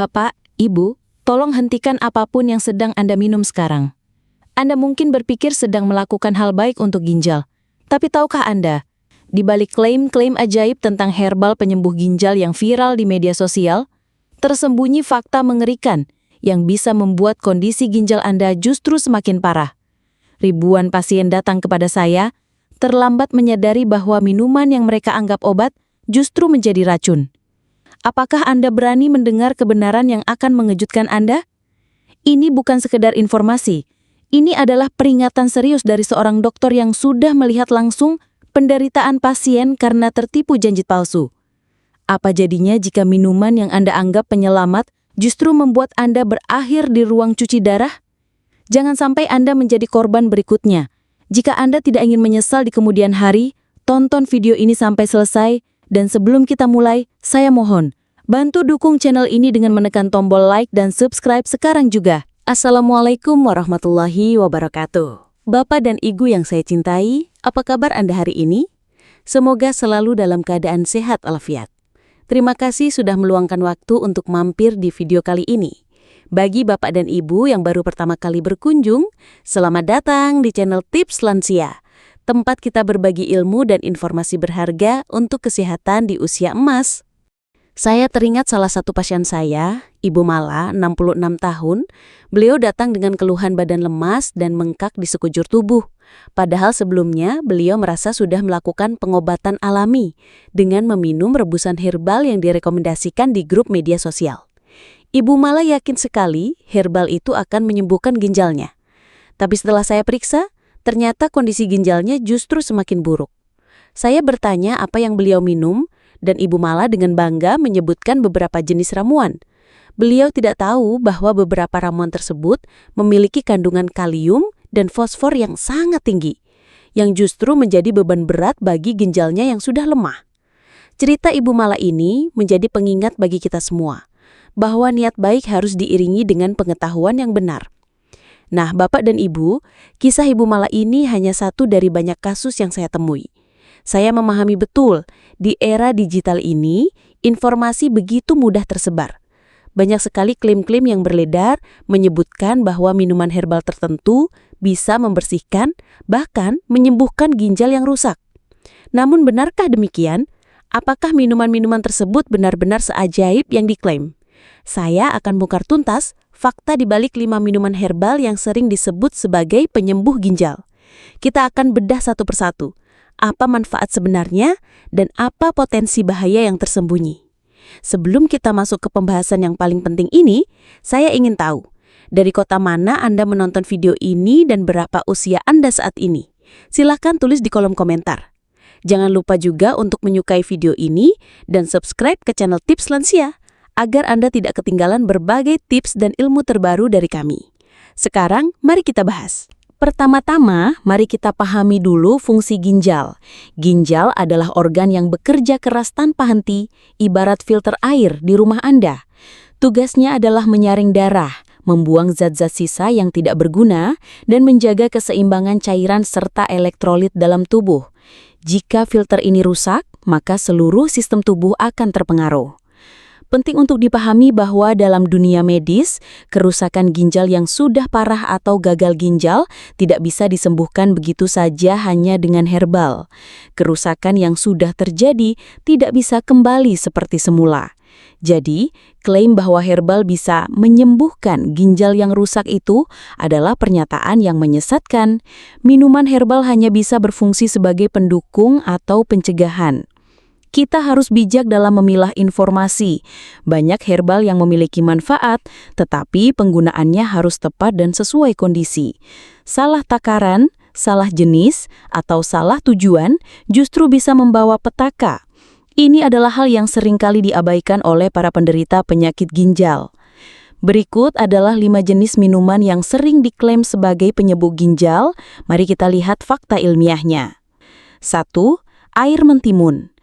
Bapak, Ibu, tolong hentikan apapun yang sedang Anda minum sekarang. Anda mungkin berpikir sedang melakukan hal baik untuk ginjal. Tapi tahukah Anda, di balik klaim-klaim ajaib tentang herbal penyembuh ginjal yang viral di media sosial, tersembunyi fakta mengerikan yang bisa membuat kondisi ginjal Anda justru semakin parah. Ribuan pasien datang kepada saya, terlambat menyadari bahwa minuman yang mereka anggap obat justru menjadi racun. Apakah Anda berani mendengar kebenaran yang akan mengejutkan Anda? Ini bukan sekedar informasi. Ini adalah peringatan serius dari seorang dokter yang sudah melihat langsung penderitaan pasien karena tertipu janji palsu. Apa jadinya jika minuman yang Anda anggap penyelamat justru membuat Anda berakhir di ruang cuci darah? Jangan sampai Anda menjadi korban berikutnya. Jika Anda tidak ingin menyesal di kemudian hari, tonton video ini sampai selesai. Dan sebelum kita mulai, saya mohon, bantu dukung channel ini dengan menekan tombol like dan subscribe sekarang juga. Assalamualaikum warahmatullahi wabarakatuh. Bapak dan Ibu yang saya cintai, apa kabar Anda hari ini? Semoga selalu dalam keadaan sehat walafiat. Terima kasih sudah meluangkan waktu untuk mampir di video kali ini. Bagi Bapak dan Ibu yang baru pertama kali berkunjung, selamat datang di channel Tips Lansia. Tempat kita berbagi ilmu dan informasi berharga untuk kesehatan di usia emas. Saya teringat salah satu pasien saya, Ibu Mala, 66 tahun. Beliau datang dengan keluhan badan lemas dan bengkak di sekujur tubuh. Padahal sebelumnya beliau merasa sudah melakukan pengobatan alami dengan meminum rebusan herbal yang direkomendasikan di grup media sosial. Ibu Mala yakin sekali herbal itu akan menyembuhkan ginjalnya. Tapi setelah saya periksa, ternyata kondisi ginjalnya justru semakin buruk. Saya bertanya apa yang beliau minum, dan Ibu Mala dengan bangga menyebutkan beberapa jenis ramuan. Beliau tidak tahu bahwa beberapa ramuan tersebut memiliki kandungan kalium dan fosfor yang sangat tinggi, yang justru menjadi beban berat bagi ginjalnya yang sudah lemah. Cerita Ibu Mala ini menjadi pengingat bagi kita semua, bahwa niat baik harus diiringi dengan pengetahuan yang benar. Nah, Bapak dan Ibu, kisah Ibu Mala ini hanya satu dari banyak kasus yang saya temui. Saya memahami betul, di era digital ini, informasi begitu mudah tersebar. Banyak sekali klaim-klaim yang beredar menyebutkan bahwa minuman herbal tertentu bisa membersihkan, bahkan menyembuhkan ginjal yang rusak. Namun benarkah demikian? Apakah minuman-minuman tersebut benar-benar seajaib yang diklaim? Saya akan bongkar tuntas fakta di balik 5 minuman herbal yang sering disebut sebagai penyembuh ginjal. Kita akan bedah satu persatu. Apa manfaat sebenarnya dan apa potensi bahaya yang tersembunyi. Sebelum kita masuk ke pembahasan yang paling penting ini, saya ingin tahu, dari kota mana Anda menonton video ini dan berapa usia Anda saat ini? Silahkan tulis di kolom komentar. Jangan lupa juga untuk menyukai video ini dan subscribe ke channel Tips Lansia, agar Anda tidak ketinggalan berbagai tips dan ilmu terbaru dari kami. Sekarang, mari kita bahas. Pertama-tama, mari kita pahami dulu fungsi ginjal. Ginjal adalah organ yang bekerja keras tanpa henti, ibarat filter air di rumah Anda. Tugasnya adalah menyaring darah, membuang zat-zat sisa yang tidak berguna, dan menjaga keseimbangan cairan serta elektrolit dalam tubuh. Jika filter ini rusak, maka seluruh sistem tubuh akan terpengaruh. Penting untuk dipahami bahwa dalam dunia medis, kerusakan ginjal yang sudah parah atau gagal ginjal tidak bisa disembuhkan begitu saja hanya dengan herbal. Kerusakan yang sudah terjadi tidak bisa kembali seperti semula. Jadi, klaim bahwa herbal bisa menyembuhkan ginjal yang rusak itu adalah pernyataan yang menyesatkan. Minuman herbal hanya bisa berfungsi sebagai pendukung atau pencegahan. Kita harus bijak dalam memilah informasi. Banyak herbal yang memiliki manfaat, tetapi penggunaannya harus tepat dan sesuai kondisi. Salah takaran, salah jenis, atau salah tujuan justru bisa membawa petaka. Ini adalah hal yang seringkali diabaikan oleh para penderita penyakit ginjal. Berikut adalah 5 jenis minuman yang sering diklaim sebagai penyembuh ginjal. Mari kita lihat fakta ilmiahnya. 1. Air mentimun.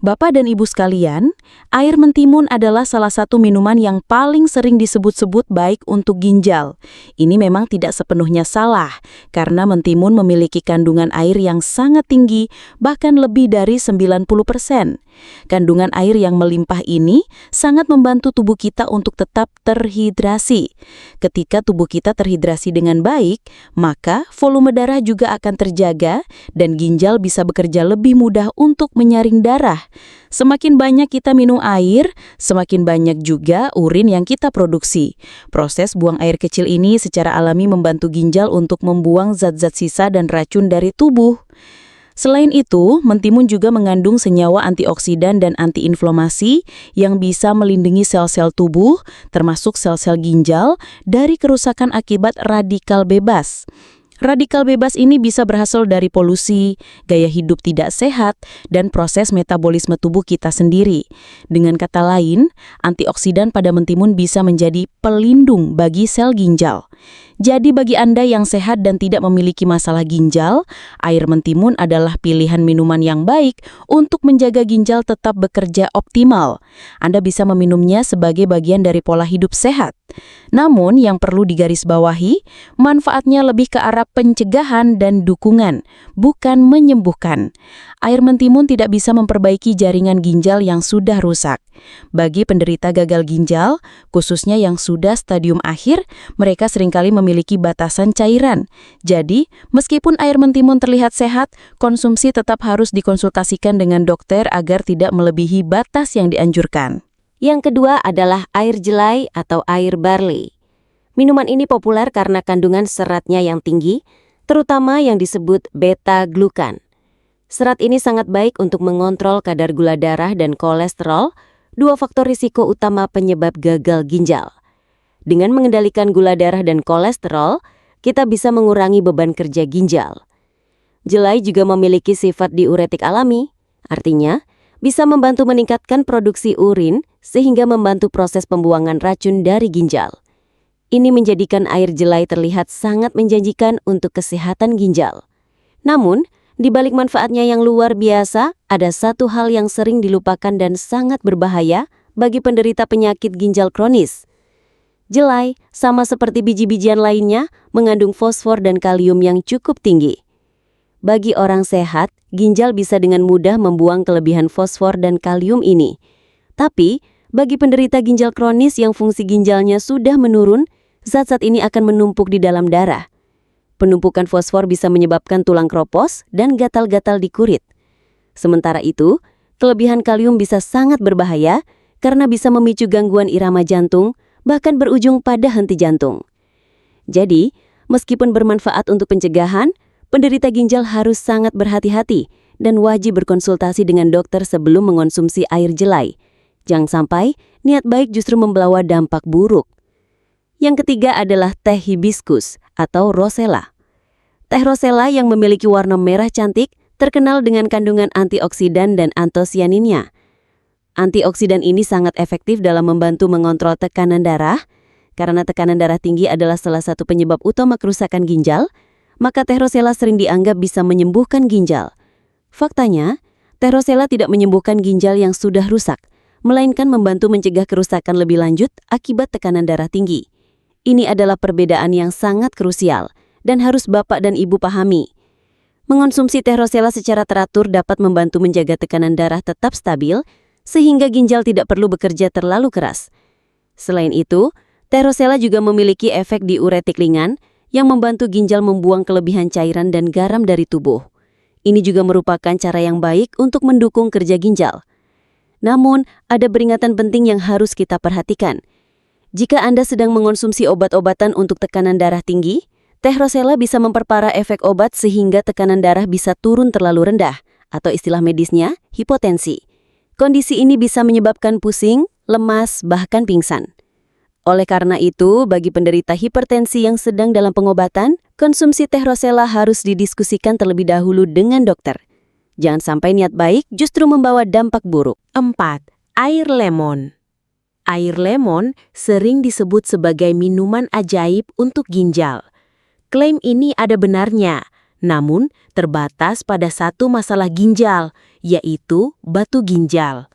Bapak dan Ibu sekalian, air mentimun adalah salah satu minuman yang paling sering disebut-sebut baik untuk ginjal. Ini memang tidak sepenuhnya salah, karena mentimun memiliki kandungan air yang sangat tinggi, bahkan lebih dari 90%. Kandungan air yang melimpah ini sangat membantu tubuh kita untuk tetap terhidrasi. Ketika tubuh kita terhidrasi dengan baik, maka volume darah juga akan terjaga dan ginjal bisa bekerja lebih mudah untuk menyaring darah. Semakin banyak kita minum air, semakin banyak juga urin yang kita produksi. Proses buang air kecil ini secara alami membantu ginjal untuk membuang zat-zat sisa dan racun dari tubuh. Selain itu, mentimun juga mengandung senyawa antioksidan dan antiinflamasi yang bisa melindungi sel-sel tubuh, termasuk sel-sel ginjal, dari kerusakan akibat radikal bebas. Radikal bebas ini bisa berasal dari polusi, gaya hidup tidak sehat, dan proses metabolisme tubuh kita sendiri. Dengan kata lain, antioksidan pada mentimun bisa menjadi pelindung bagi sel ginjal. Jadi bagi Anda yang sehat dan tidak memiliki masalah ginjal, air mentimun adalah pilihan minuman yang baik untuk menjaga ginjal tetap bekerja optimal. Anda bisa meminumnya sebagai bagian dari pola hidup sehat. Namun yang perlu digarisbawahi, manfaatnya lebih ke arah pencegahan dan dukungan, bukan menyembuhkan. Air mentimun tidak bisa memperbaiki jaringan ginjal yang sudah rusak. Bagi penderita gagal ginjal, khususnya yang sudah stadium akhir, mereka seringkali memiliki batasan cairan. Jadi, meskipun air mentimun terlihat sehat, konsumsi tetap harus dikonsultasikan dengan dokter agar tidak melebihi batas yang dianjurkan. Yang kedua adalah air jelai atau air barley. Minuman ini populer karena kandungan seratnya yang tinggi, terutama yang disebut beta-glukan. Serat ini sangat baik untuk mengontrol kadar gula darah dan kolesterol, dua faktor risiko utama penyebab gagal ginjal. Dengan mengendalikan gula darah dan kolesterol, kita bisa mengurangi beban kerja ginjal. Jelai juga memiliki sifat diuretik alami, artinya bisa membantu meningkatkan produksi urin sehingga membantu proses pembuangan racun dari ginjal. Ini menjadikan air jelai terlihat sangat menjanjikan untuk kesehatan ginjal. Namun, di balik manfaatnya yang luar biasa, ada satu hal yang sering dilupakan dan sangat berbahaya bagi penderita penyakit ginjal kronis. Jelai, sama seperti biji-bijian lainnya, mengandung fosfor dan kalium yang cukup tinggi. Bagi orang sehat, ginjal bisa dengan mudah membuang kelebihan fosfor dan kalium ini. Tapi, bagi penderita ginjal kronis yang fungsi ginjalnya sudah menurun, zat-zat ini akan menumpuk di dalam darah. Penumpukan fosfor bisa menyebabkan tulang kropos dan gatal-gatal di kulit. Sementara itu, kelebihan kalium bisa sangat berbahaya karena bisa memicu gangguan irama jantung, bahkan berujung pada henti jantung. Jadi, meskipun bermanfaat untuk pencegahan, penderita ginjal harus sangat berhati-hati dan wajib berkonsultasi dengan dokter sebelum mengonsumsi air jelai. Jangan sampai niat baik justru membawa dampak buruk. Yang ketiga adalah teh hibiscus atau rosella. Teh rosella yang memiliki warna merah cantik terkenal dengan kandungan antioksidan dan antosianinnya. Antioksidan ini sangat efektif dalam membantu mengontrol tekanan darah. Karena tekanan darah tinggi adalah salah satu penyebab utama kerusakan ginjal, maka teh rosella sering dianggap bisa menyembuhkan ginjal. Faktanya, teh rosella tidak menyembuhkan ginjal yang sudah rusak, melainkan membantu mencegah kerusakan lebih lanjut akibat tekanan darah tinggi. Ini adalah perbedaan yang sangat krusial dan harus Bapak dan Ibu pahami. Mengonsumsi teh rosella secara teratur dapat membantu menjaga tekanan darah tetap stabil, sehingga ginjal tidak perlu bekerja terlalu keras. Selain itu, teh rosella juga memiliki efek diuretik ringan, yang membantu ginjal membuang kelebihan cairan dan garam dari tubuh. Ini juga merupakan cara yang baik untuk mendukung kerja ginjal. Namun, ada peringatan penting yang harus kita perhatikan. Jika Anda sedang mengonsumsi obat-obatan untuk tekanan darah tinggi, teh rosella bisa memperparah efek obat sehingga tekanan darah bisa turun terlalu rendah, atau istilah medisnya, hipotensi. Kondisi ini bisa menyebabkan pusing, lemas, bahkan pingsan. Oleh karena itu, bagi penderita hipertensi yang sedang dalam pengobatan, konsumsi teh rosella harus didiskusikan terlebih dahulu dengan dokter. Jangan sampai niat baik justru membawa dampak buruk. 4. Air lemon. Air lemon sering disebut sebagai minuman ajaib untuk ginjal. Klaim ini ada benarnya, namun terbatas pada satu masalah ginjal, yaitu batu ginjal.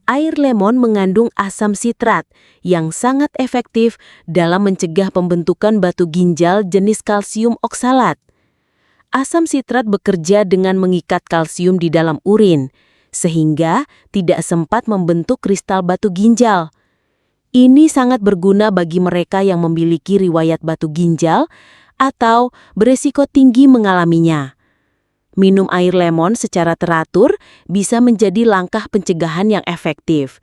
Air lemon mengandung asam sitrat yang sangat efektif dalam mencegah pembentukan batu ginjal jenis kalsium oksalat. Asam sitrat bekerja dengan mengikat kalsium di dalam urin, sehingga tidak sempat membentuk kristal batu ginjal. Ini sangat berguna bagi mereka yang memiliki riwayat batu ginjal atau beresiko tinggi mengalaminya. Minum air lemon secara teratur bisa menjadi langkah pencegahan yang efektif.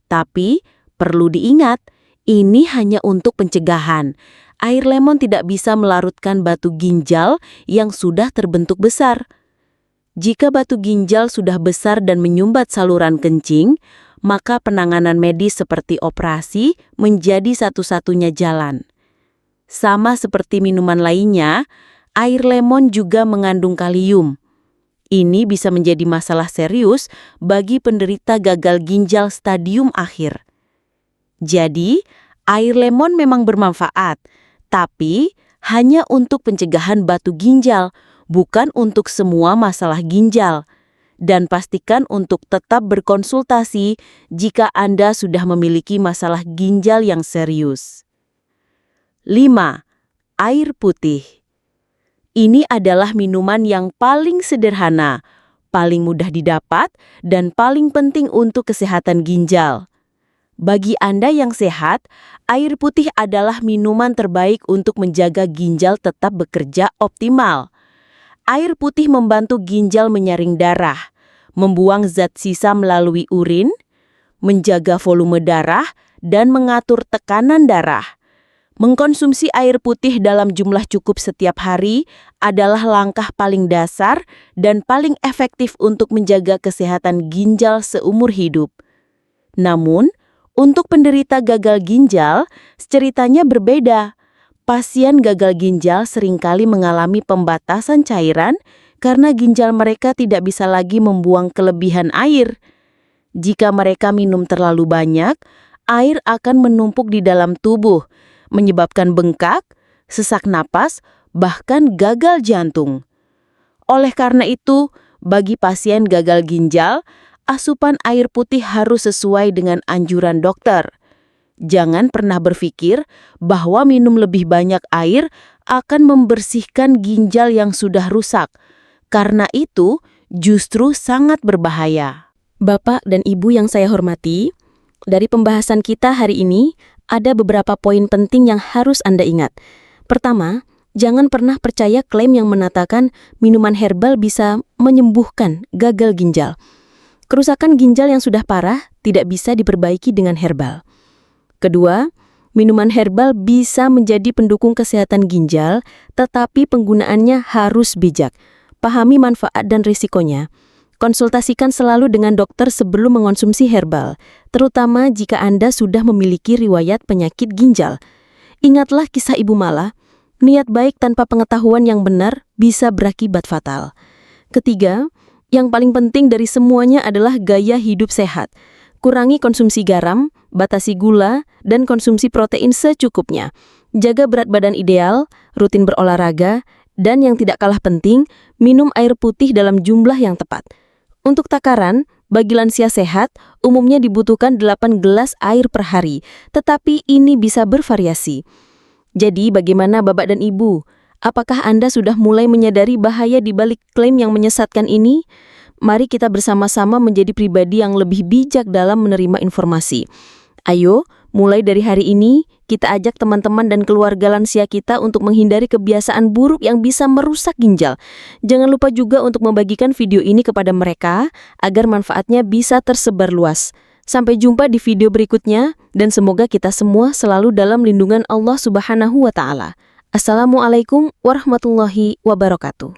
Tapi, perlu diingat, ini hanya untuk pencegahan. Air lemon tidak bisa melarutkan batu ginjal yang sudah terbentuk besar. Jika batu ginjal sudah besar dan menyumbat saluran kencing, maka penanganan medis seperti operasi menjadi satu-satunya jalan. Sama seperti minuman lainnya, air lemon juga mengandung kalium. Ini bisa menjadi masalah serius bagi penderita gagal ginjal stadium akhir. Jadi, air lemon memang bermanfaat, tapi hanya untuk pencegahan batu ginjal, bukan untuk semua masalah ginjal. Dan pastikan untuk tetap berkonsultasi jika Anda sudah memiliki masalah ginjal yang serius. 5. Air putih. Ini adalah minuman yang paling sederhana, paling mudah didapat, dan paling penting untuk kesehatan ginjal. Bagi Anda yang sehat, air putih adalah minuman terbaik untuk menjaga ginjal tetap bekerja optimal. Air putih membantu ginjal menyaring darah, membuang zat sisa melalui urin, menjaga volume darah, dan mengatur tekanan darah. Mengkonsumsi air putih dalam jumlah cukup setiap hari adalah langkah paling dasar dan paling efektif untuk menjaga kesehatan ginjal seumur hidup. Namun, untuk penderita gagal ginjal, ceritanya berbeda. Pasien gagal ginjal seringkali mengalami pembatasan cairan karena ginjal mereka tidak bisa lagi membuang kelebihan air. Jika mereka minum terlalu banyak, air akan menumpuk di dalam tubuh, menyebabkan bengkak, sesak napas, bahkan gagal jantung. Oleh karena itu, bagi pasien gagal ginjal, asupan air putih harus sesuai dengan anjuran dokter. Jangan pernah berpikir bahwa minum lebih banyak air akan membersihkan ginjal yang sudah rusak. Karena itu, justru sangat berbahaya. Bapak dan Ibu yang saya hormati, dari pembahasan kita hari ini, ada beberapa poin penting yang harus Anda ingat. Pertama, jangan pernah percaya klaim yang mengatakan minuman herbal bisa menyembuhkan gagal ginjal. Kerusakan ginjal yang sudah parah tidak bisa diperbaiki dengan herbal. Kedua, minuman herbal bisa menjadi pendukung kesehatan ginjal, tetapi penggunaannya harus bijak. Pahami manfaat dan risikonya. Konsultasikan selalu dengan dokter sebelum mengonsumsi herbal, terutama jika Anda sudah memiliki riwayat penyakit ginjal. Ingatlah kisah Ibu Mala, niat baik tanpa pengetahuan yang benar bisa berakibat fatal. Ketiga, yang paling penting dari semuanya adalah gaya hidup sehat. Kurangi konsumsi garam, batasi gula, dan konsumsi protein secukupnya. Jaga berat badan ideal, rutin berolahraga, dan yang tidak kalah penting, minum air putih dalam jumlah yang tepat. Untuk takaran, bagi lansia sehat, umumnya dibutuhkan 8 gelas air per hari, tetapi ini bisa bervariasi. Jadi, bagaimana Bapak dan Ibu? Apakah Anda sudah mulai menyadari bahaya di balik klaim yang menyesatkan ini? Mari kita bersama-sama menjadi pribadi yang lebih bijak dalam menerima informasi. Ayo, mulai dari hari ini, kita ajak teman-teman dan keluarga lansia kita untuk menghindari kebiasaan buruk yang bisa merusak ginjal. Jangan lupa juga untuk membagikan video ini kepada mereka agar manfaatnya bisa tersebar luas. Sampai jumpa di video berikutnya dan semoga kita semua selalu dalam lindungan Allah Subhanahu wa Ta'ala. Assalamualaikum warahmatullahi wabarakatuh.